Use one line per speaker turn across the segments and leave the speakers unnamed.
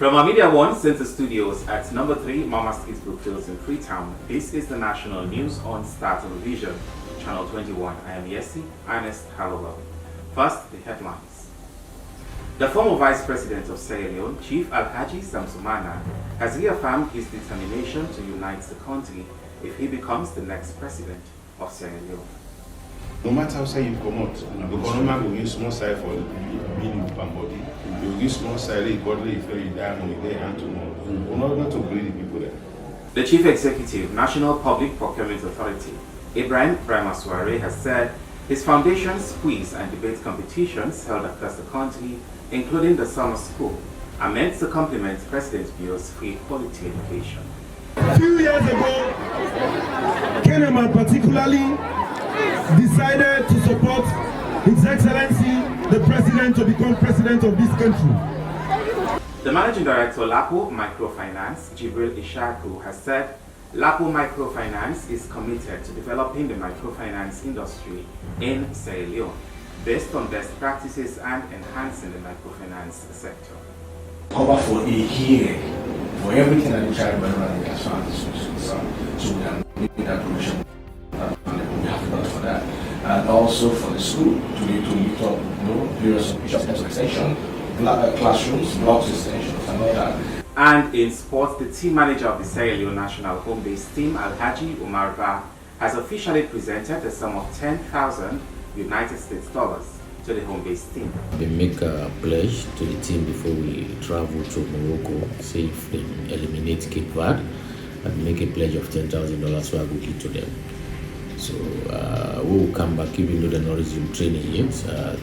From our Media One Center Studios at number 3 Mama Street Brookfields in Freetown, this is the national news on Star Television, Channel 21. I am Yesi Ernest Hallowell. First, the headlines. The former Vice President of Sierra Leone, Chief Alhaji Samsumana, has reaffirmed his determination to unite the country if he becomes the next president of Sierra Leone.
No matter how say you come out, the government will use small side for being body. You will use small side, godly if you die on the day and tomorrow. We're not going to greedy people there.
The Chief Executive, National Public Procurement Authority, Ibrahim Brahmasware, has said his foundation's quiz and debate competitions held across the country, including the summer school, are meant to complement President Bio's free quality education.
A few years ago, Kenema particularly decided to support His Excellency, the President, to become President of this country.
The Managing Director, Lapo Microfinance, Jibril Ishaku, has said Lapo Microfinance is committed to developing the microfinance industry in Sierra Leone based on best practices and enhancing the microfinance sector.
Cover for a year for everything that the child went around as far as this is concerned. So we are making that provision. We have plans for that. And also for the school to lift up various steps of extension, classrooms, blocks extensions, and all that.
And in sports, the team manager of the Sierra Leone national home-based team, Alhaji Umar Ba, has officially presented the sum of 10,000 United States dollars to the home-based team.
They make a pledge to the team before we travel to Morocco, say if they eliminate Cape Verde, and make a pledge of $10,000 so I will give to them. So we will come back even though they're not resume training yet.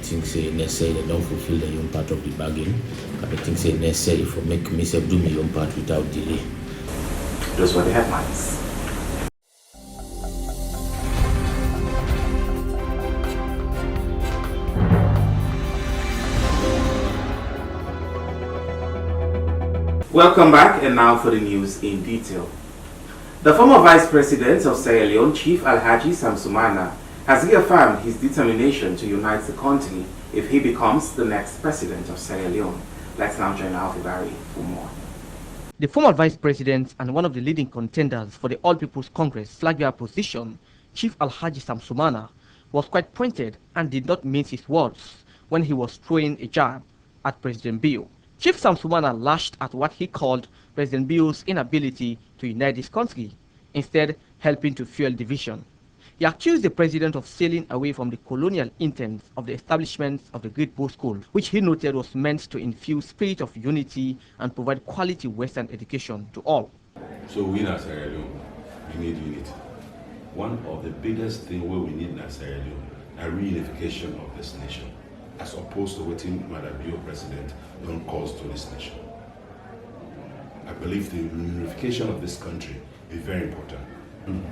Things say necessary, they don't fulfill their own part of the bargain. But the things say necessary for make myself do my own part without delay.
Those were the headlines. Welcome back, and now for the news in detail. The former Vice President of Sierra Leone, Chief Alhaji Samsumana, has reaffirmed his determination to unite the country if he becomes the next president of Sierra Leone. Let's now join Alfie Barry for more.
The former Vice President and one of the leading contenders for the All People's Congress flag bearer position, Chief Alhaji Samsumana, was quite pointed and did not mince his words when he was throwing a jab at President Bio. Chief Samsumana lashed at what he called President Bio's inability to unite this country, instead helping to fuel division. He accused the president of sailing away from the colonial intent of the establishment of the Great Bow School, which he noted was meant to infuse spirit of unity and provide quality Western education to all.
So we in Sierra Leone, we need unity. One of the biggest things we need in Sierra Leone is a reunification of this nation, as opposed to waiting Madam Bio President don't cause to this nation. I believe the reunification of this country is very important.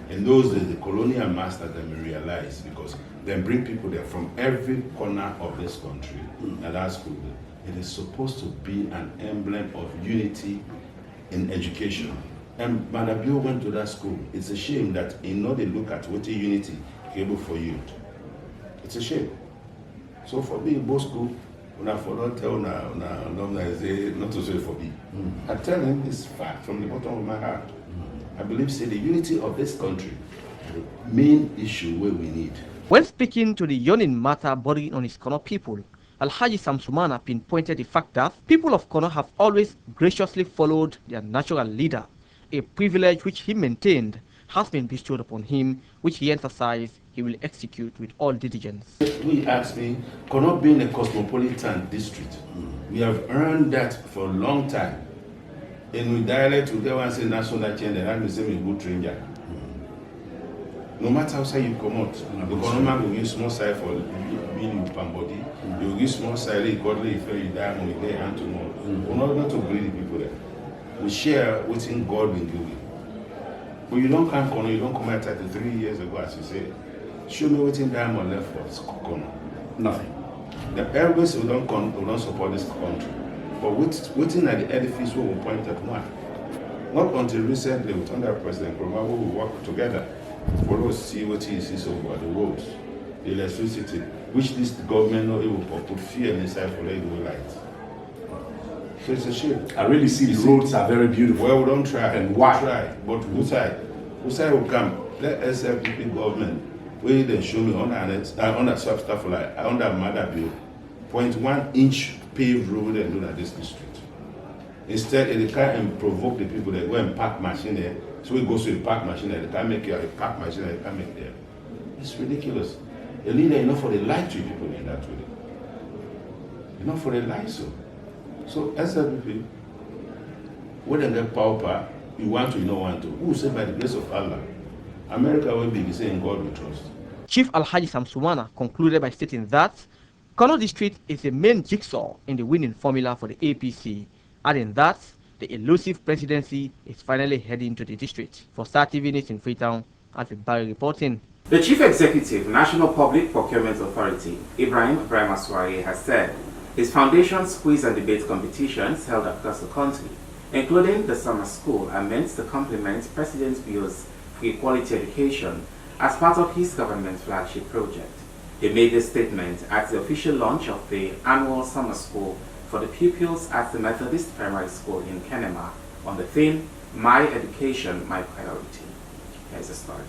In those days, the colonial masters them realize because they bring people there from every corner of this country at that school. It is supposed to be an emblem of unity in education. And Madam Bio went to that school. It's a shame that in order to look at what unity able for youth. It's a shame. So for me, both school, when I don't tell alumni not to say for me. I tell him this fact from the bottom of my heart. I believe say the unity of this country, the main issue where we need.
When speaking to the yawning matter bordering on his Kono people, Alhaji Samsumana pinpointed the fact that people of Kono have always graciously followed their natural leader, a privilege which he maintained has been bestowed upon him, which he emphasized he will execute with all diligence.
We asked me, Kono being a cosmopolitan district, we have earned that for a long time. In we dialect, we don't say national change, and I'm saying a good stranger. No matter how say you come out, the government will use small side for being body. You will use small side, godly if you die on the day and tomorrow. We're not going to greedy people there. We share within God will do it. But you don't come Kono, you don't come out 33 years ago, as you say. Show me what's in diamond left for Kono. Nothing. The airways will don't support this country. But waiting at the edifice we will point at one. Not until recently, with under President Kroma, we will work together for us to see what he sees over the roads, the electricity, which this government not able to put fear inside for let go light. So it's a shame.
I really see the roads are very beautiful.
Well, we don't try.
And why?
Try. But who side will come? Let SFPP government, where they show me under stuff like under Mother Bill, 0.1 inch paved road and do that this district. Instead, they can't provoke the people that go and park machine there. So we go to the park machine there, they can't make a park machine there, they can't make there. It's ridiculous. A leader enough for the lie to people in that way. Enough for the lie, so. So SFPP, when they get power, you want to, you don't want to. Who say by the grace of Allah? America will be saying God we trust.
Chief Alhaji Samsumana concluded by stating that Kano District is the main jigsaw in the winning formula for the APC, adding that the elusive presidency is finally heading to the district. For Star TV News in Freetown, Alfred Barry reporting.
The Chief Executive, National Public Procurement Authority, Ibrahim Aswari, has said his foundation's quiz and debate competitions held across the country, including the summer school, are meant to complement President Bio's free quality education as part of his government flagship project. He made this statement at the official launch of the annual summer school for the pupils at the Methodist Primary School in Kenema on the theme, My Education, My Priority. Here's the story.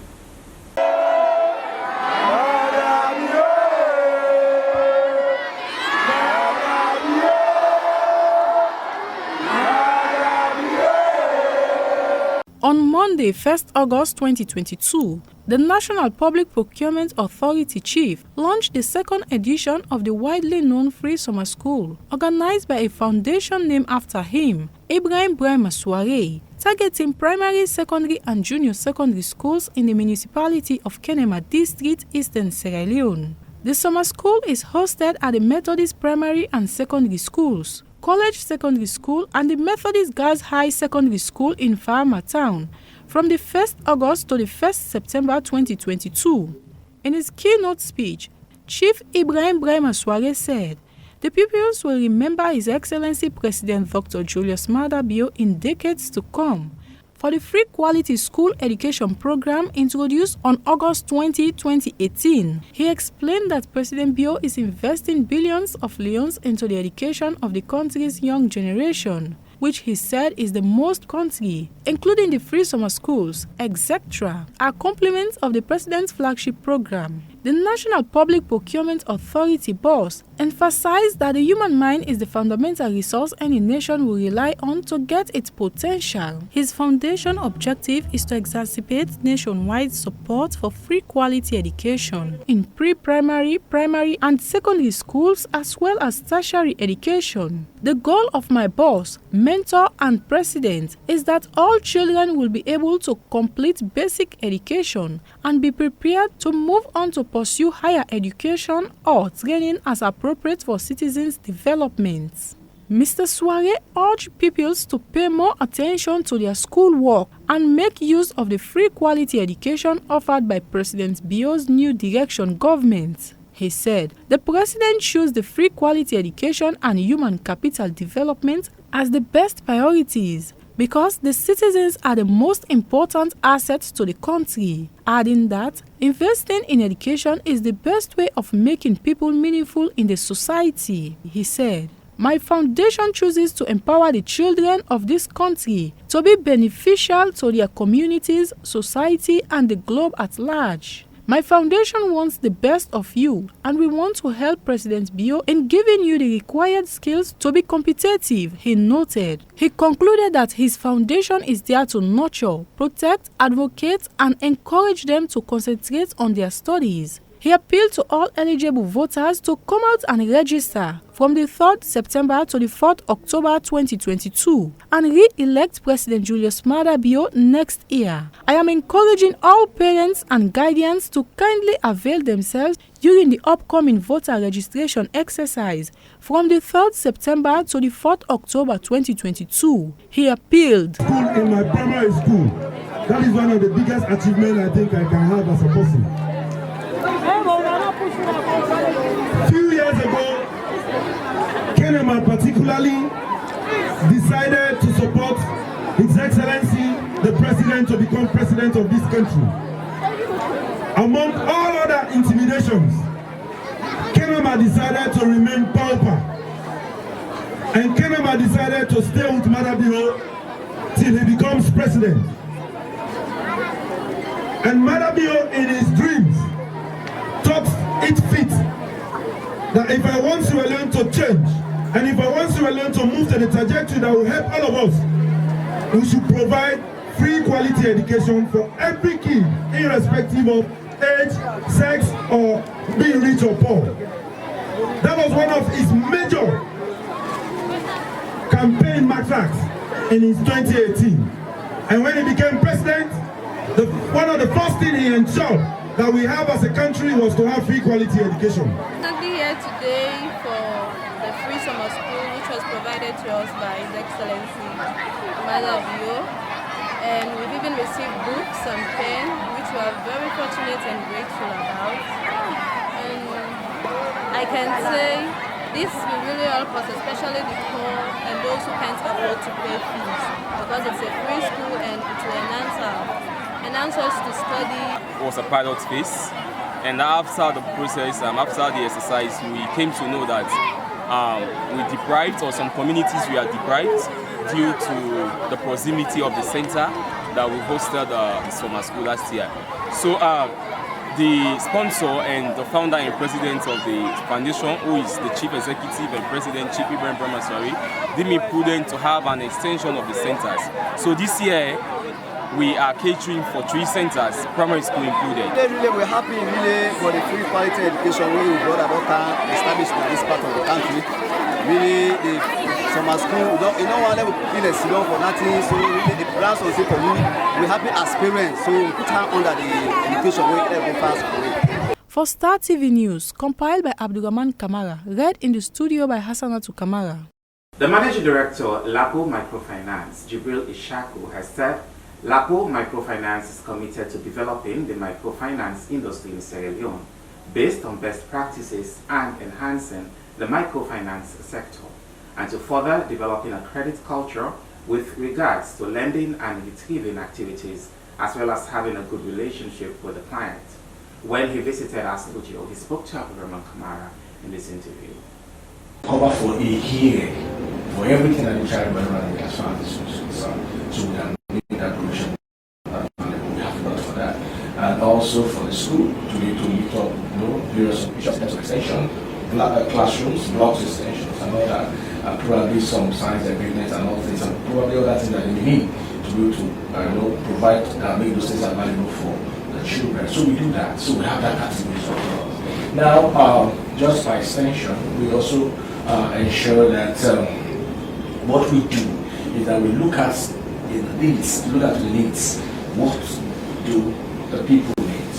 On Monday, 1st August 2022, the National Public Procurement Authority Chief launched the second edition of the widely known Free Summer School, organized by a foundation named after him, Ibrahim Aswari, targeting primary, secondary and junior secondary schools in the municipality of Kenema District, Eastern Sierra Leone. The summer school is hosted at the Methodist Primary and Secondary Schools, College Secondary School and the Methodist Girls High Secondary School in Farmer Town from the 1st August to the 1st September 2022. In his keynote speech, Chief Ibrahim Aswari said, the pupils will remember His Excellency President Dr. Julius Maada Bio in decades to come for the free quality school education program introduced on August 20, 2018. He explained that President Bio is investing billions of leones into the education of the country's young generation, which he said is the most country, including the free summer schools, etc., are complements of the President's flagship program. The National Public Procurement Authority boss emphasized that the human mind is the fundamental resource any nation will rely on to get its potential. His foundation objective is to exacerbate nationwide support for free quality education in pre-primary, primary and secondary schools as well as tertiary education. The goal of my boss, mentor and president is that all children will be able to complete basic education and be prepared to move on to pursue higher education or training as appropriate for citizens' development. Mr. Sware urged pupils to pay more attention to their schoolwork and make use of the free quality education offered by President Bio's New Direction government. He said, the president chose the free quality education and human capital development as the best priorities because the citizens are the most important assets to the country, adding that investing in education is the best way of making people meaningful in the society. He said, my foundation chooses to empower the children of this country to be beneficial to their communities, society, and the globe at large. My foundation wants the best of you, and we want to help President Bio in giving you the required skills to be competitive, he noted. He concluded that his foundation is there to nurture, protect, advocate, and encourage them to concentrate on their studies. He appealed to all eligible voters to come out and register from the 3rd September to the 4th October 2022 and re-elect President Julius Maada Bio next year. I am encouraging all parents and guardians to kindly avail themselves during the upcoming voter registration exercise from the 3rd September to the 4th October 2022. He appealed.
School in my primary school, that is one of the biggest achievements I think I can have as a person. Few years ago, Kenema particularly decided to support His Excellency the President to become President of this country. Among all other intimidations, Kenema decided to remain pauper And Kenema decided to stay with Madabio till he becomes president. And Madabio, in his dreams, thought it fit that if I want Sierra Leone to change, and if I want Sierra Leone to move to the trajectory that will help all of us, we should provide free quality education for every kid, irrespective of age, sex, or being rich or poor. That was one of his major campaign matters in his 2018. And when he became president, one of the first things he ensured that we have as a country was to have free quality education.
I'm here today for the free summer school which was provided to us by His Excellency Madabio, and we've even received books and pen which we are very fortunate and grateful about. And I can say this will really help us, especially the poor and those who can't afford to pay fees, because it's a free school and it will enhance us to study.
It was a pilot phase, and after the process, after the exercise, we came to know that we deprived, or some communities we are deprived due to the proximity of the center that we hosted the summer school last year. So the sponsor and the founder and president of the foundation, who is the chief executive and president, Chief Ibrahim Bramaswari, deemed it prudent to have an extension of the centers. So this year, we are catering for 3 centers, primary school included.
We're happy for the free quality education we brought about established in this part of the country. Really, the summer school, you don't want to be a student for nothing, so really the plans was for me. We're happy as parents, so we put her under the education we every fast for it.
For Star TV News, compiled by Abdurrahman Kamara, read in the studio by Hassanatu Kamara.
The managing director, Lapo Microfinance, Jibril Ishaku, has said Lapo Microfinance is committed to developing the microfinance industry in Sierra Leone based on best practices and enhancing the microfinance sector, and to further developing a credit culture with regards to lending and retrieving activities, as well as having a good relationship with the client. When he visited our studio, he spoke to Abdurrahman Kamara in this interview.
Cover for a year for everything that the child went running as far as this was concerned. So we have made that provision. We have got for that. And also for the school to lift up various features of extension, classrooms, blocks extensions and all that, and probably some science agreements and all things, and probably other things that they need to be able to provide and make those things available for the children. So we do that. So we have that category. Now, just by extension, we also ensure that what we do is that we look at the needs. What do the people need?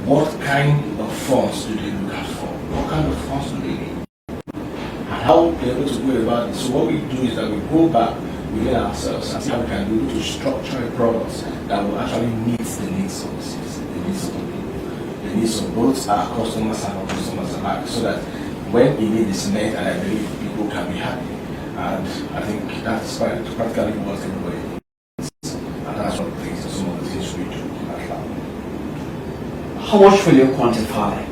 What kind of funds do they look at for? What kind of funds do they need? And how we're able to go about it. So what we do is that we go back within ourselves and see how we can be able to structure a product that will actually meet the needs of the citizens, the needs of the people, the needs of both our customers and our customers alike, so that when a need is met, and I believe people can be happy. And I think that's practically what everybody needs. And that's one of the things, some of the things we do at Lapo.
How much will you quantify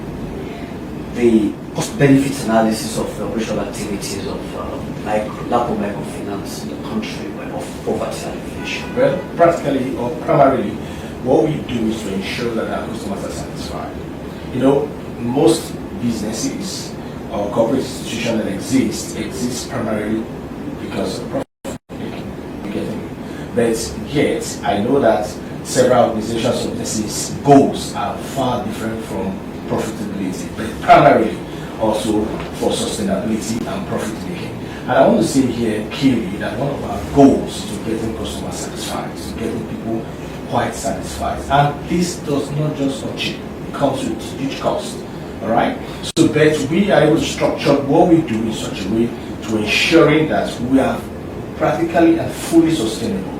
the cost-benefit analysis of the operational activities of Lapo Microfinance in the country of poverty alleviation?
Well, practically or primarily, what we do is to ensure that our customers are satisfied. You know, most businesses or corporate institutions that exist primarily because of profit making. But yet, I know that several organizations or businesses' goals are far different from profitability, but primarily also for sustainability and profit making. And I want to say here clearly that one of our goals is to getting customers satisfied, to getting people quite satisfied. And this does not just come cheap, it comes with huge cost. Alright? So that we are able to structure what we do in such a way to ensuring that we are practically and fully sustainable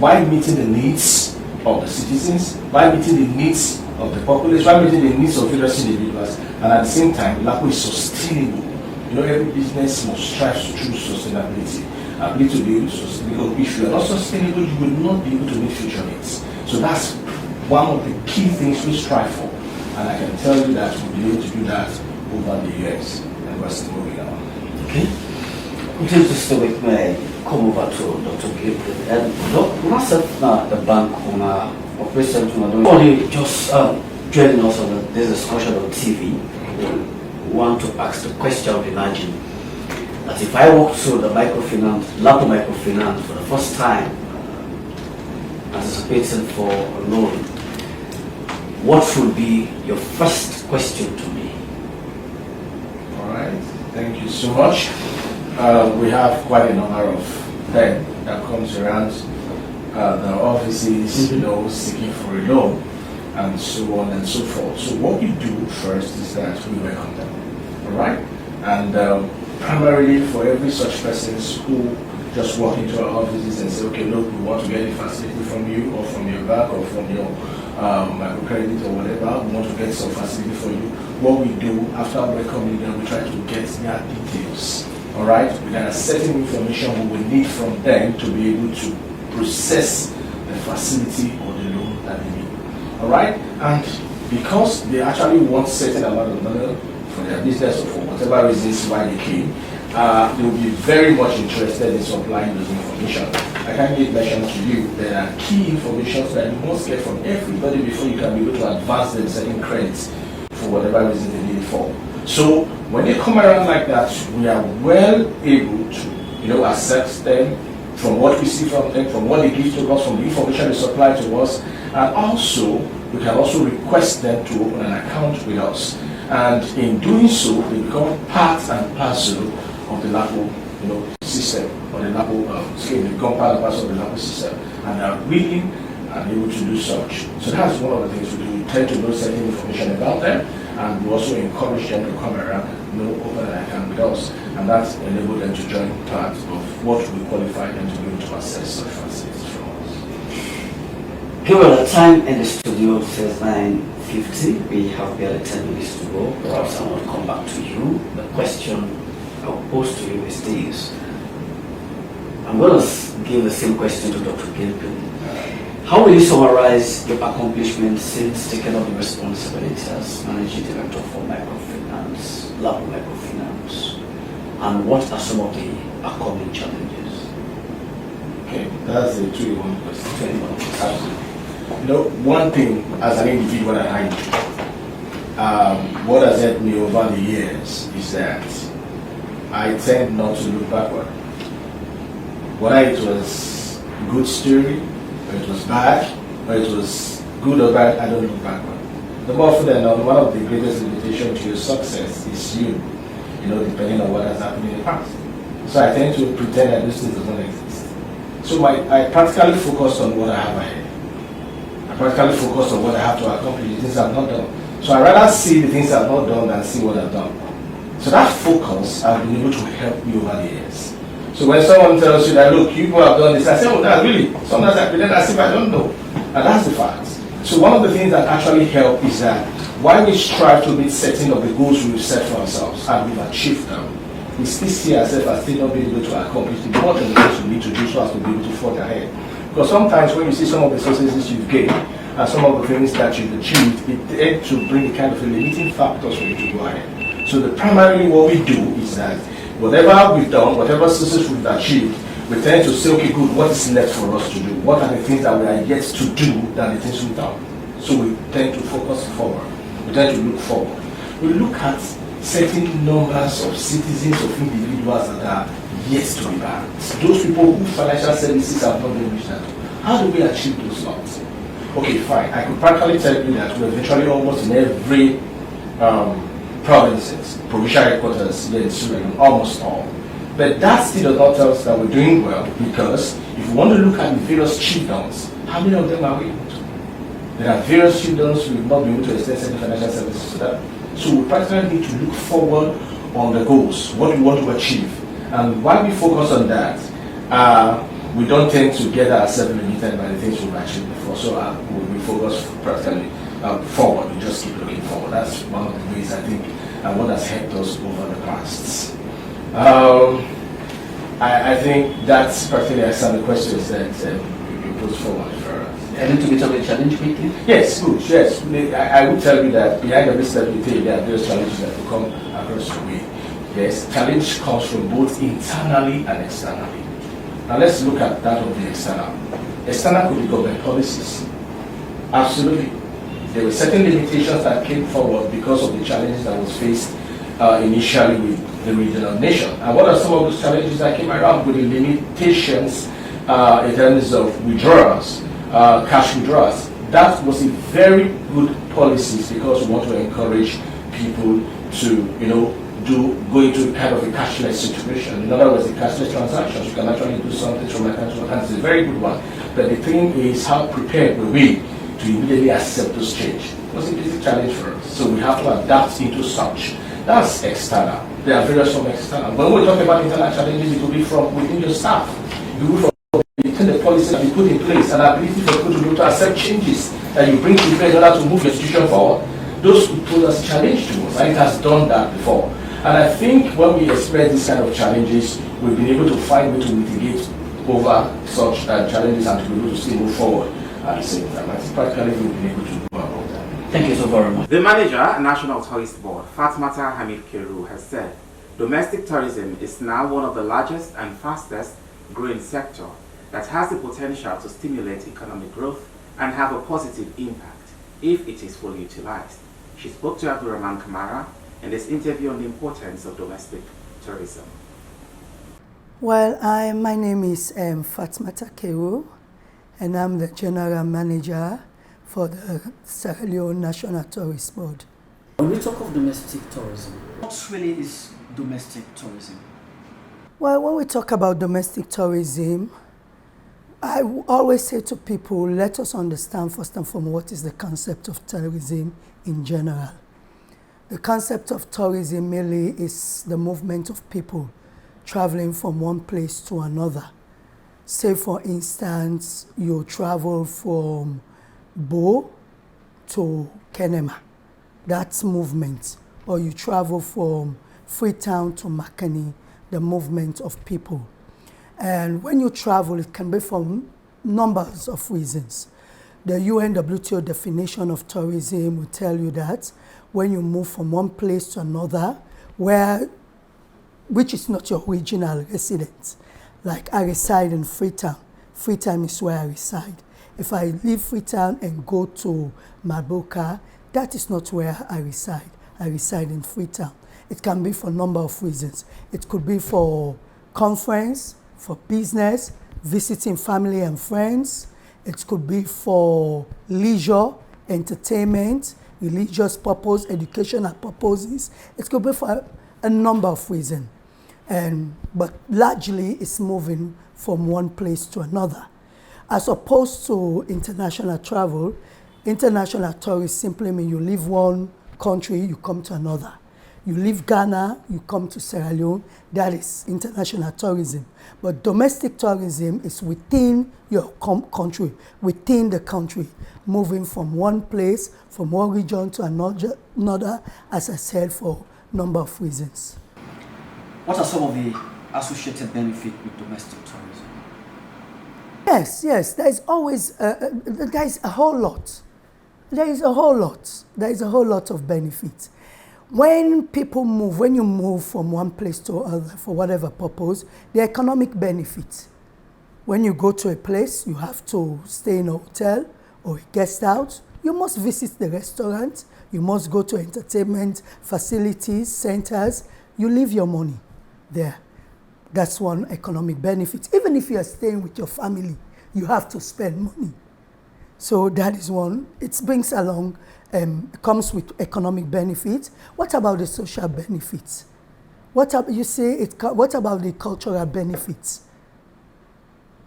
while meeting the needs of the citizens, while meeting the needs of the populace, while meeting the needs of various individuals, and at the same time, Lapo is sustainable. You know, every business must strive to choose sustainability. I believe to be able to sustainable. If you are not sustainable, you will not be able to meet future needs. So that's one of the key things we strive for. And I can tell you that we'll be able to do that over the years, and we're still moving on.
Okay. Just to stay with me, come over to Dr. Gabriel. And myself now the bank owner of President Only just joining us on this discussion on TV. We want to ask the question of imagine that if I walk through the Lapo microfinance for the first time, anticipating for a loan, what would be your first question to me?
All right, thank you so much. We have quite a number of them that comes around the offices, seeking for a loan and so on and so forth. So what we do first is that we welcome them, all right? And primarily for every such persons who just walk into our offices and say, okay, look, we want to get a facility from you or from your bank or from your microcredit or whatever, we want to get some facility for you. What we do after welcoming them, we try to get their details. All right, we can certain information we will need from them to be able to process the facility or the loan that they need. All right, and because they actually want certain amount of money for their business or for whatever reasons why they came, they will be very much interested in supplying those information. I can give mention to you there are key information that you must get from everybody before you can be able to advance them certain credits for whatever reason they need it for. So when they come around like that, we are well able to, assess them from what we see from them, from what they give to us, from the information they supply to us, and also we can also request them to open an account with us. And in doing so, they become part and parcel of the Lapo, system, or the Lapo scheme. They become part and parcel of the Lapo system, and are willing and able to do such. So that's one of the things we do. We tend to know certain information about them, and we also encourage them to come around, open an account with us, and that enables them to join part of what we qualify them to be able to access such facilities from us.
Given the time in the studio says 9:50, we have barely 10 minutes to go. Perhaps I will come back to you. The question I will pose to you is this. I'm going to give the same question to Dr. Gilpin. How will you summarize your accomplishments since taking up the responsibility as Managing Director for Microfinance, Lapo Microfinance, and what are some of the upcoming challenges?
Okay, that's a 2-in-1 question. Absolutely. One thing as an individual that I do, what has helped me over the years is that I tend not to look backward. Whether it was a good story, or it was bad, or it was good or bad, I don't look backward. The more often than not, one of the greatest limitations to your success is you, depending on what has happened in the past. So I tend to pretend that those things don't exist. So I practically focus on what I have ahead. I practically focus on what I have to accomplish, the things I've not done. So I rather see the things I've not done than see what I've done. So that focus has been able to help me over the years. So when someone tells you that, look, you have done this, I say, oh, that's really, sometimes I pretend as if I don't know. And that's the fact. So one of the things that actually help is that while we strive to meet certain of the goals we've set for ourselves and we've achieved them, we still see ourselves as still not being able to accomplish the important things we need to do so as to be able to forge ahead. Because sometimes when you see some of the successes you've gained and some of the things that you've achieved, it tends to bring the kind of limiting factors for you to go ahead. So primarily what we do is that whatever we've done, whatever success we've achieved, we tend to say, okay, good, what is left for us to do? What are the things that we are yet to do than the things we've done? So we tend to focus forward. We tend to look forward. We look at certain numbers of citizens, of individuals that are yet to be banked. Those people who financial services have not been reached out to. How do we achieve those loans? Okay, fine. I could practically tell you that we're virtually almost in every provinces, provincial headquarters here in Suriname, almost all. But that still does not tell us that we're doing well, because if you want to look at the various chiefdoms, how many of them are we able to? There are various chiefdoms we will not be able to extend certain financial services to them. So we practically need to look forward on the goals, what we want to achieve. And while we focus on that, we don't tend to get ourselves limited by the things we've achieved before. So we focus practically forward. We just keep looking forward. That's one of the ways I think what has helped us over the past. I think that's practically answered the questions that you put forward for us.
A little bit of a challenge quickly?
Yes, good. Yes, I would tell you that behind every step you take, there are various challenges that will come across the way. Yes, challenge comes from both internally and externally. Now let's look at that of the external. External could be government policies. Absolutely. There were certain limitations that came forward because of the challenges that was faced initially with the regional nation. And what are some of those challenges that came around with the limitations in terms of withdrawals, cash withdrawals? That was a very good policy because we want to encourage people to, go into kind of a cashless situation. In other words, the cashless transactions, you can actually do something from account to account. It's a very good one. But the thing is, how prepared were we to immediately accept those changes? It was a big challenge for us. So we have to adapt into such. That's external. There are various from external. When we talk about internal challenges, it will be from within your staff. It will be from within the policies that you put in place and ability for people to be able to accept changes that you bring to bear in order to move your institution forward. Those could pose as a challenge to us, and it has done that before. And I think when we experience these kind of challenges, we've been able to find a way to mitigate over such challenges and to be able to still move forward at the same time. I think practically we've been able to do about that.
Thank you so very much.
The manager, National Tourist Board, Fatmata Hamid Keru, has said domestic tourism is now one of the largest and fastest growing sector that has the potential to stimulate economic growth and have a positive impact if it is fully utilized. She spoke to Abdurrahman Kamara in this interview on the importance of domestic tourism.
Well, my name is Fatmata Keru, and I'm the General Manager for the Sierra Leone National Tourist Board.
When we talk of domestic tourism, what really is domestic tourism?
Well, when we talk about domestic tourism, I always say to people, let us understand first and foremost what is the concept of tourism in general. The concept of tourism merely is the movement of people traveling from one place to another. Say, for instance, you travel from Bo to Kenema. That's movement. Or you travel from Freetown to Makani, the movement of people. And when you travel, it can be for numbers of reasons. The UNWTO definition of tourism will tell you that when you move from one place to another, which is not your original residence. Like I reside in Freetown. Freetown is where I reside. If I leave Freetown and go to Maboka, that is not where I reside. I reside in Freetown. It can be for a number of reasons. It could be for conference, for business, visiting family and friends. It could be for leisure, entertainment, religious purpose, educational purposes. It could be for a number of reasons. But largely it's moving from one place to another. As opposed to international travel, international tourists simply mean you leave one country, you come to another. You leave Ghana, you come to Sierra Leone, that is international tourism. But domestic tourism is within your country, within the country, moving from one place, from one region to another, as I said, for a number of reasons.
What are some of the associated benefits with domestic tourism?
Yes, there is always, there is a whole lot. There is a whole lot of benefits. When people move, when you move from one place to another for whatever purpose, the economic benefits. When you go to a place, you have to stay in a hotel or a guest house. You must visit the restaurant. You must go to entertainment facilities, centers. You leave your money there. That's one economic benefit. Even if you are staying with your family, you have to spend money. So that is one. It brings along, comes with economic benefits. What about the social benefits? What about the cultural benefits?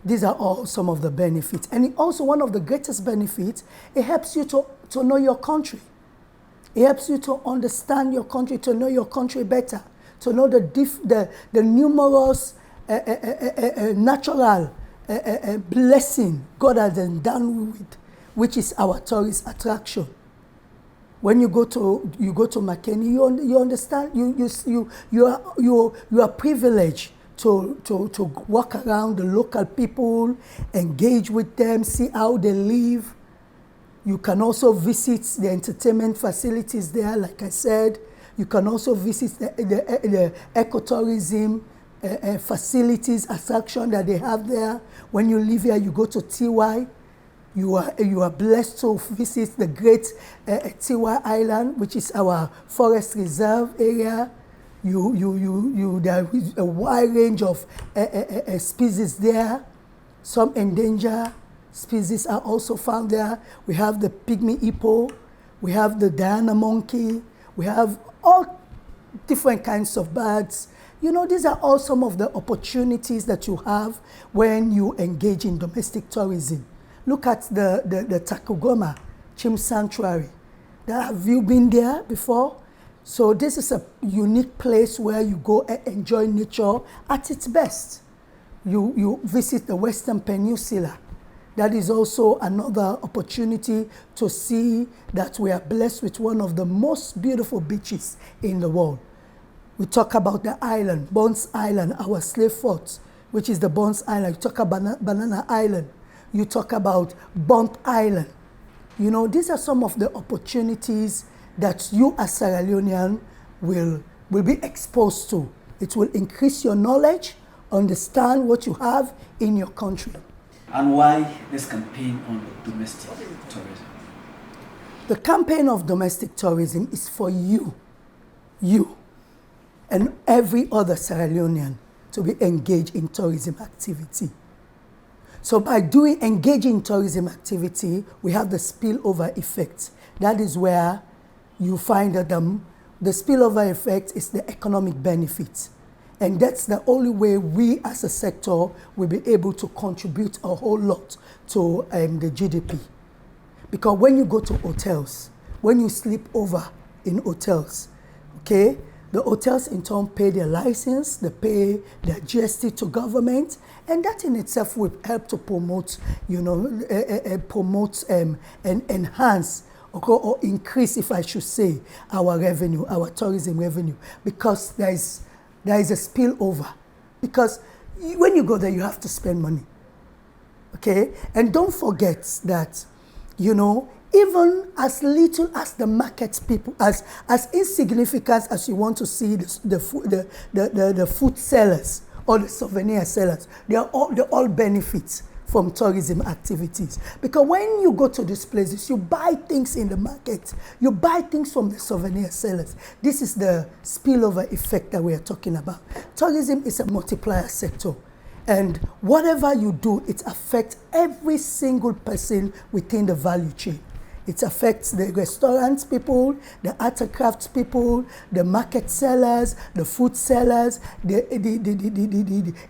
These are all some of the benefits. And also one of the greatest benefits, it helps you to know your country. It helps you to understand your country, to know your country better, to know the numerous natural blessing God has endowed with, which is our tourist attraction. When you go to Makeni, you understand, you are privileged to walk around the local people, engage with them, see how they live. You can also visit the entertainment facilities there, like I said. You can also visit the ecotourism facilities, attraction that they have there. When you live here, you go to TY. You are blessed to visit the great TY Island, which is our forest reserve area. There is a wide range of species there. Some endangered species are also found there. We have the pygmy hippo, we have the Diana monkey, we have all different kinds of birds. You know, these are all some of the opportunities that you have when you engage in domestic tourism. Look at the Takugoma Chimp Sanctuary. Have you been there before? So this is a unique place where you go and enjoy nature at its best. You visit the Western Peninsula. That is also another opportunity to see that we are blessed with one of the most beautiful beaches in the world. We talk about the island, Bones Island, our slave fort, which is the Bones Island. You talk about Banana Island. You talk about Bont Island. You know, these are some of the opportunities that you as Sierra Leonean will be exposed to. It will increase your knowledge, understand what you have in your country.
And why this campaign on domestic tourism?
The campaign of domestic tourism is for you, and every other Sierra Leonean to be engaged in tourism activity. So by engaging in tourism activity, we have the spillover effect. That is where you find that the spillover effect is the economic benefit. And that's the only way we as a sector will be able to contribute a whole lot to the GDP. Because when you go to hotels, when you sleep over in hotels, okay, the hotels in turn pay their license, they pay their GST to government, and that in itself will help to promote, and enhance or increase, if I should say, our revenue, our tourism revenue, because there is a spillover. Because when you go there, you have to spend money, okay? And don't forget that, even as little as the market people, as insignificant as you want to see the food sellers or the souvenir sellers, they all benefit from tourism activities. Because when you go to these places, you buy things in the market, you buy things from the souvenir sellers. This is the spillover effect that we are talking about. Tourism is a multiplier sector. And whatever you do, it affects every single person within the value chain. It affects the restaurants people, the art and crafts people, the market sellers, the food sellers,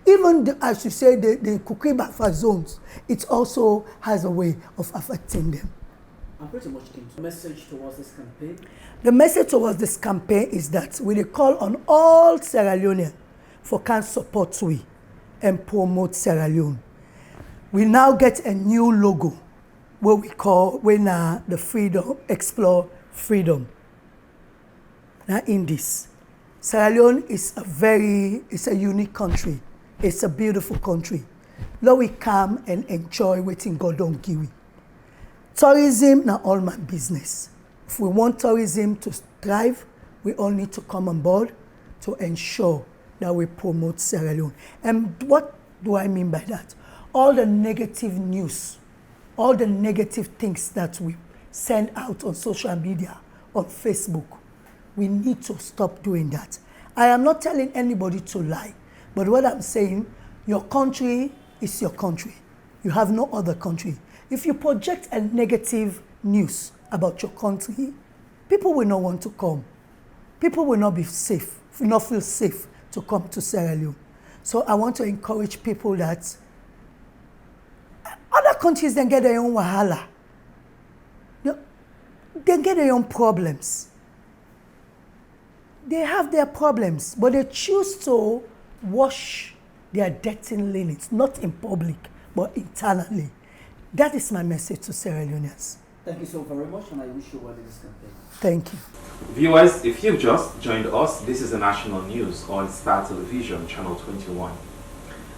even as you say, the cookie buffer zones. It also has a way of affecting them.
And pretty much the message towards this campaign?
The message towards this campaign is that we call on all Sierra Leoneans for can support we and promote Sierra Leone. We now get a new logo, what we call the Freedom, Explore Freedom. Now in this, Sierra Leone is a unique country. It's a beautiful country. Now we come and enjoy waiting God don't give we. Tourism, now all my business. If we want tourism to thrive, we all need to come on board to ensure that we promote Sierra Leone. And what do I mean by that? All the negative news, all the negative things that we send out on social media, on Facebook, we need to stop doing that. I am not telling anybody to lie, but what I'm saying, your country is your country. You have no other country. If you project a negative news about your country, people will not want to come. People will not be safe, will not feel safe to come to Sierra Leone. So I want to encourage people that other countries then get their own wahala. They get their own problems. They have their problems, but they choose to wash their dirty linens, not in public, but internally. That is my message to Sierra Leoneans.
Thank you so very much, and I wish you well in this campaign.
Thank you.
Viewers, if you've just joined us, this is the national news on Star Television, Channel 21.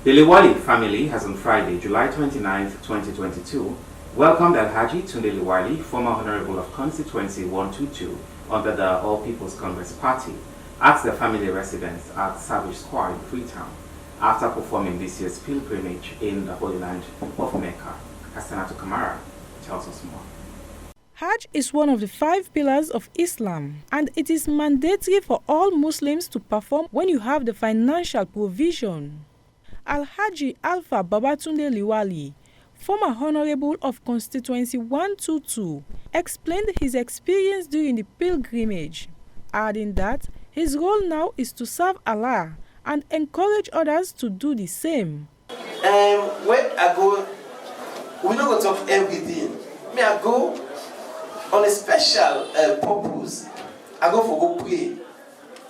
The Lewali family has on Friday, July 29, 2022, welcomed Alhaji Tunde Liwali, former Honorable of Constituency 122 under the All People's Congress Party, at the family residence at Savage Square in Freetown after performing this year's pilgrimage in the Holy Land of Mecca. Hassanatu Kamara tells us more.
Hajj is one of the 5 pillars of Islam, and it is mandatory for all Muslims to perform when you have the financial provision. Alhaji Alpha Babatunde Liwali, former Honorable of Constituency 122, explained his experience during the pilgrimage, adding that his role now is to serve Allah and encourage others to do the same.
When I go, we don't go talk everything. Me, I go on a special purpose. I go for go pray.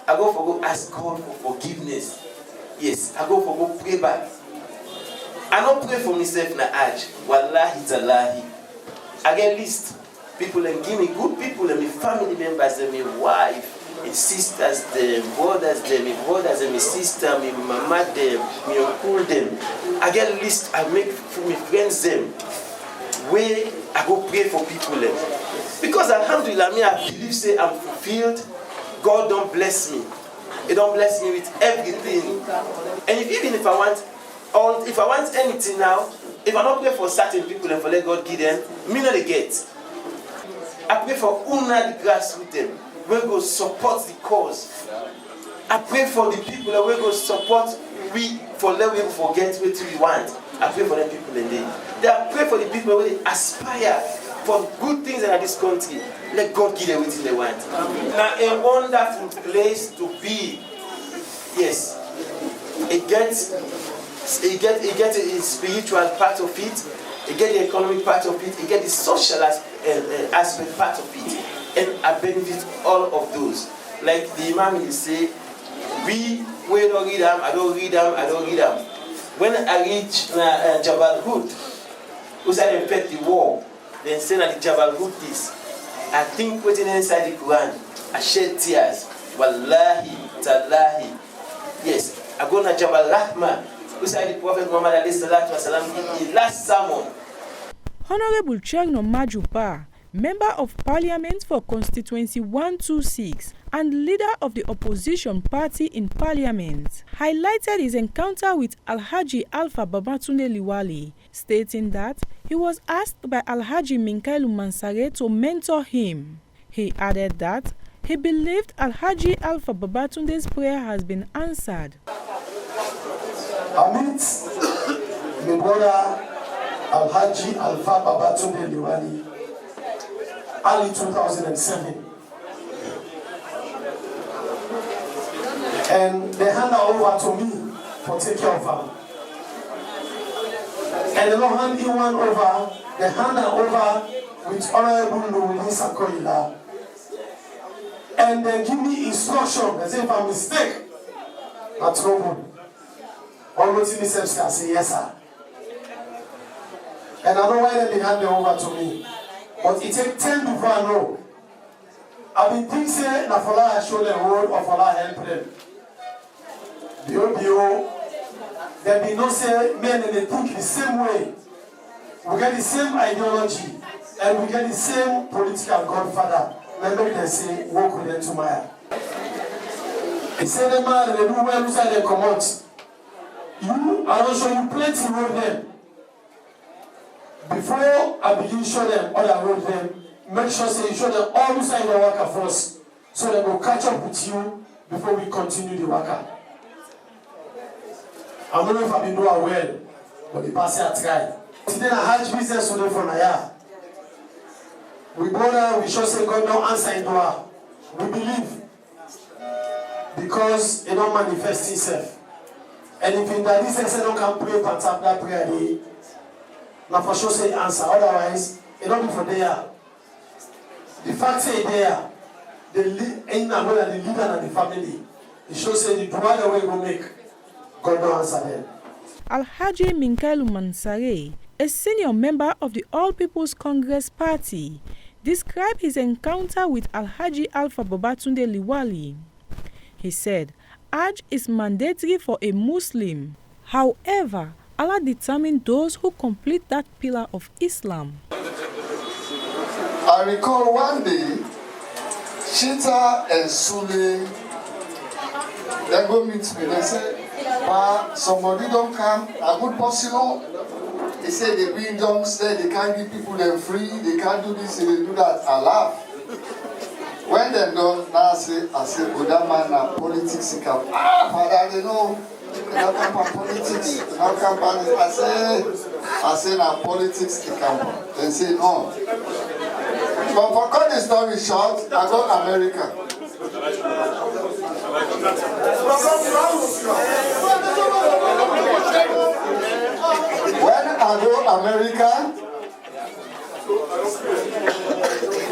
I go for go ask God for forgiveness. Yes, I go for go pray back. I don't pray for myself na Hajj. Wallahi talahi. I get list. People and give me good people and my family members and my wife, my sisters, them, brothers, them, my brothers and my sister, my mama, them, my uncle, them. I get list. I make for my friends them. Where I go pray for people them. Because alhamdulillah, me I believe say I'm fulfilled. God don't bless me. He don't bless me with everything. And even if I want anything now, if I don't pray for certain people and for let God give them, me not they get. I pray for una the grass with them. We go support the cause. I pray for the people that we go support we for let we forget what we want. I pray for the people in there. I pray for the people who aspire for good things in this country. Let God give them everything they want. Now a wonderful place to be. Yes. It gets a spiritual part of it, it get the economic part of it, it get the social aspect part of it. And I benefit all of those. Like the Imam will say, we don't read them, I don't read them. When I reach Jabal Hud, who said they fed the war, then say that the Jabal Hud is. I think what's inside the Quran, I shed tears. Wallahi, tallahi. Yes, I go to Jabal Rahman, who said the Prophet Muhammad in his last sermon.
Honorable Chegno Majuba, Member of Parliament for Constituency 126 and leader of the opposition party in Parliament, highlighted his encounter with Alhaji Alpha Babatunde Liwali, stating that he was asked by Alhaji Minkailu Mansare to mentor him. He added that he believed Alhaji Alpha Babatunde's prayer has been answered.
I meet my brother Alhaji Alpha Babatunde Liwali early 2007. And they hand her over to me for take care of her. And they don't hand in one over, they hand her over with Honorable Louis Sakoila. And they give me instruction, they say if I mistake, not trouble. Almost in the same I say yes sir. And I don't know why they hand them over to me. But it takes 10 before I know. I've been thinking say na for I show them word or for I help them. The OBO, they be not say men and they think the same way. We get the same ideology and we get the same political godfather. Remember they say walk with them tomorrow. They say them man they do well inside they come out. You I don't show you plenty road them. Before I begin show them all I wrote them, make sure say you show them all the side the worker first, so they will catch up with you before we continue the worker. I don't know if I've been doing well, but the past year I tried. Today I had business today from Naya. We go there, we show say God don't answer in dua. We believe because it don't manifest itself. And if in that this don't can pray for tap that prayer day. Now for sure say answer, otherwise it don't be for there. The fact say there, the leader and the family, it shows say the dua the way we make, God don't answer them.
Alhaji Minkailu Mansare, a senior member of the All People's Congress Party, described his encounter with Alhaji Alpha Babatunde Liwali. He said, Hajj is mandatory for a Muslim. However, Allah determined those who complete that pillar of Islam.
I recall one day, Chita and Sule, they go meet me. They say, "Pa, somebody don't come. A good person." They say they bring junks there. They can't give people them free. They can't do this. They do that. I laugh. When they done, now I say, "Oh, that man na politics. He come. Father, they know. They don't come for politics. They don't come for this." I say na politics. He come. They say no. But for cut the story short, I go America. When I go America,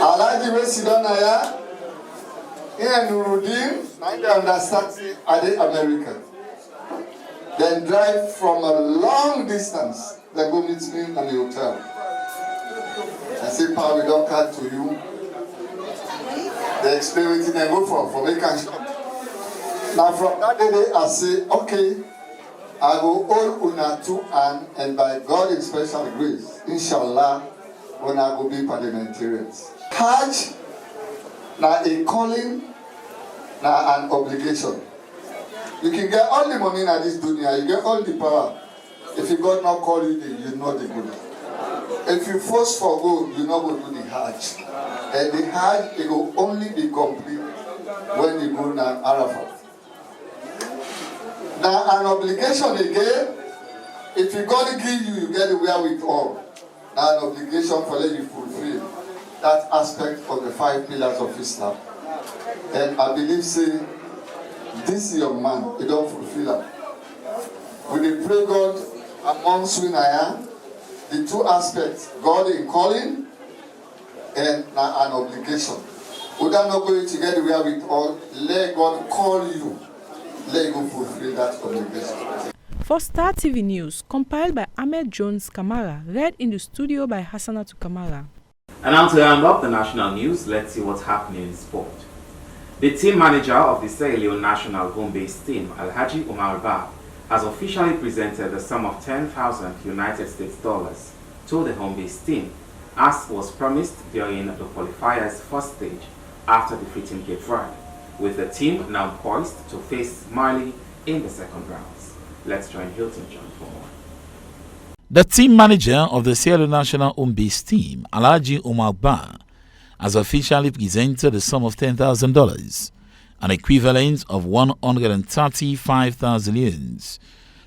Alhaji wey sit down here, he and Nuruddin, now they understand I dey America. Then drive from a long distance, they go meet me in the hotel. I say, "Pa, we don't cut to you." They explain everything they go for make and shop. Now from that day, I say, "Okay, I go hold una two and by God's special grace, inshallah, when I go be parliamentarians." Hajj, now a calling, now an obligation. You can get all the money in this dunya, you get all the power. If you God not call you, you know the good. If you force for go, you not go do the Hajj. And the Hajj, it will only be complete when you go to Arafat. Now, an obligation again, if you God give you, you get the wherewithal. Now, an obligation for let you fulfill that aspect of the 5 pillars of Islam. And I believe, say, this young man, he don't fulfill it. We dey pray God amongst we now, the 2 aspects, God in calling and an obligation. We don't not going to get the wherewithal, let God call you. Let go fulfill that obligation.
For Star TV News, compiled by Ahmed Jones Kamara, read in the studio by Hassanatu Kamara.
And now to round up the national news, let's see what's happening in sport. The team manager of the Sierra Leone national home-based team, Alhaji Omar Ba, has officially presented the sum of 10,000 United States dollars to the home-based team, as was promised during the qualifiers' first stage after defeating Cape Verde, with the team now poised to face Mali in the second rounds. Let's join Hilton John for more.
The team manager of the Sierra Leone national home-based team, Alhaji Omar Ba, has officially presented the sum of $10,000, an equivalent of 135,000 euros,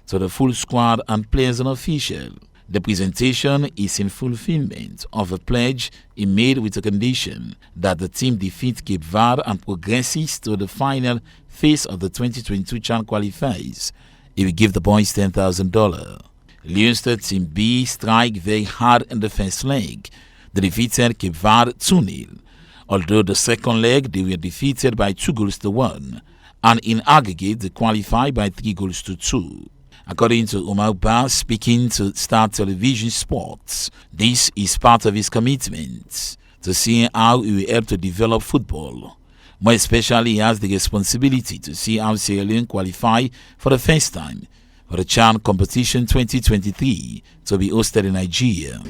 to the full squad and players and officials. The presentation is in fulfillment of a pledge he made with the condition that the team defeat Cape Verde and progresses to the final phase of the 2022 CHAN qualifiers. He will give the boys $10,000. Leinster Team B strike very hard in the first leg. They defeated Cape Verde 2-0. Although the second leg they were defeated by 2-1, and in aggregate they qualified by 3-2. According to Omar Ba, speaking to Star Television Sports, this is part of his commitment to see how he will help to develop football. More especially, he has the responsibility to see how Sierra Leone qualify for the first time for the CHAN competition 2023 to be hosted in Nigeria.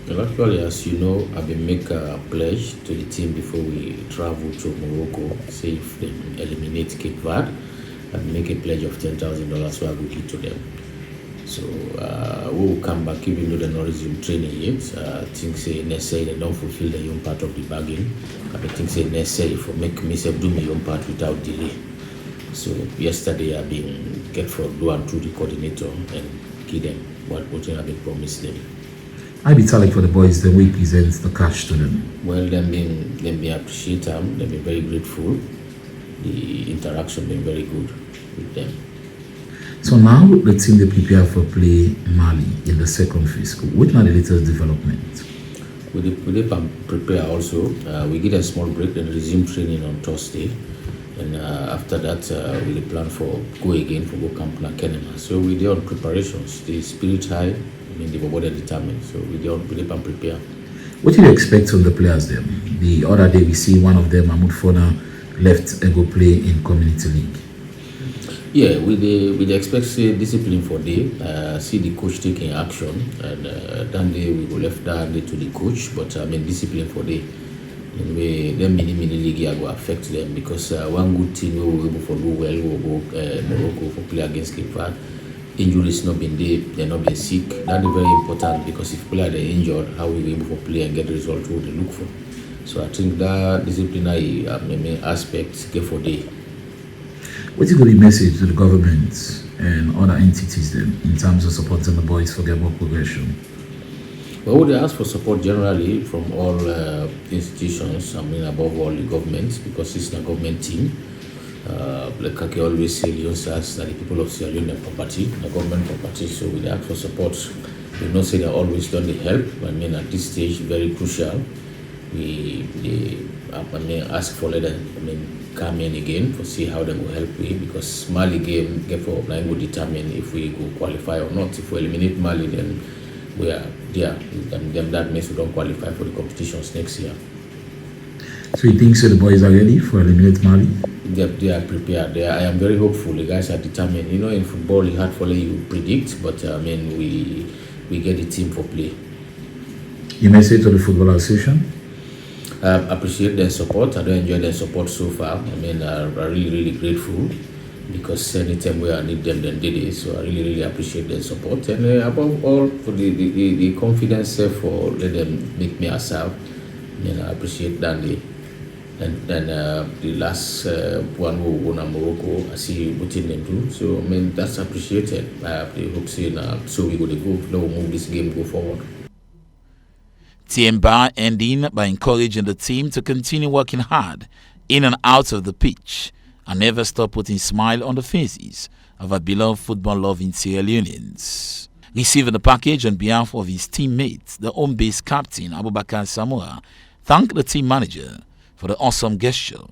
Well, actually, as you know, I've been making a pledge to the team before we travel to Morocco, say if they eliminate Cape Verde, and make a pledge of $10,000 so I will give to them. So we will come back even though they're not resume training yet. Things say necessary, they don't fulfill their own part of the bargain. But things say necessary for make myself do my own part without delay. So yesterday I've been get for do and through the coordinator and give them what I've been promised them.
I be telling for the boys the way presents the cash to them.
Well, them being appreciate them, they've been very grateful. The interaction been very good with them.
So now the team they prepare for play Mali in the second phase. What are the latest developments?
We prepare also. We get a small break and resume training on Thursday. And after that, we plan for go again for go camp na Kenema. So we do on preparations. The spirit high, I mean the body determined. So we do on prepare.
What do you expect from the players then? The other day we see one of them, Mahmoud Fona, left and go play in Community League.
Yeah, we expect say discipline for day. See the coach taking action, and that day we go left that day to the coach. But I mean discipline for day. Anyway, them mini league go affect them because one good team will able to do well will go Morocco for play against Cape Verde. Injuries not been there, they're not been sick. That is very important because if players are injured, how we able to play and get the result what they look for. So I think that disciplinary aspect get for day.
What is the message to the government and other entities then in terms of supporting the boys for their more progression?
Well, they ask for support generally from all institutions, above all the governments, because it's a government team. Like I always say, Leonsas that the people of Sierra Leone are property, the government property, so we ask for support. We not say they always done the help, at this stage, very crucial. We ask for let them come in again to see how they will help we, because Mali game therefore will determine if we go qualify or not. If we eliminate Mali, then we are there. Then that means we don't qualify for the competitions next year.
So you think so the boys are ready for eliminate Mali?
They are prepared. I am very hopeful. The guys are determined. In football, it's hard for you predict, but we get the team for play.
You may say to the Football Association?
I appreciate their support. I do enjoy their support so far. I'm really grateful because anytime we need them, then did it. So I really appreciate their support. And above all, for the confidence for let them make me myself. I appreciate that. And the last one who won Morocco, I see what in them too. So that's appreciated. I hope so we go to move this game go forward.
Tiemba ending by encouraging the team to continue working hard in and out of the pitch and never stop putting a smile on the faces of our beloved football-loving Sierra Leoneans. Receiving the package on behalf of his teammates, the home-based captain Abubakar Samoa thanked the team manager for the awesome gesture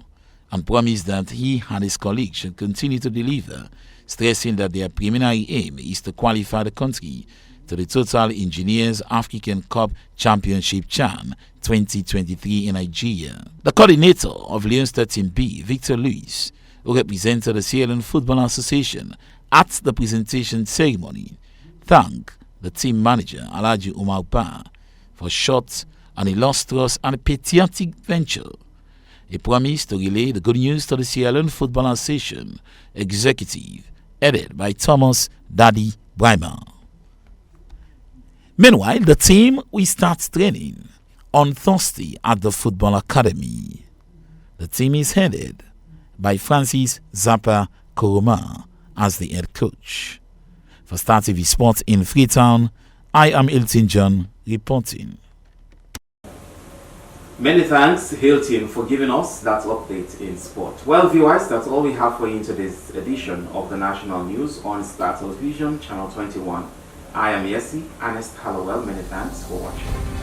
and promised that he and his colleagues should continue to deliver, stressing that their preliminary aim is to qualify the country to the Total Engineers African Cup Championship CHAN 2023 in Nigeria. The coordinator of Lions 13B, Victor Luis, who represented the Sierra Leone Football Association at the presentation ceremony, thanked the team manager Alhaji Umar Ba for short and illustrious and patriotic venture. He promised to relay the good news to the Sierra Leone Football Association executive, headed by Thomas Daddy Brymer. Meanwhile, the team will start training on Thursday at the Football Academy. The team is headed by Francis Zappa Koroma as the head coach. For Star TV Sports in Freetown, I am Hilton John reporting.
Many thanks, Hilton, for giving us that update in sport. Well, viewers, that's all we have for you in today's edition of the National News on Star Television, Channel 21. I am Yesi Ernest Hallowell. Many thanks for watching.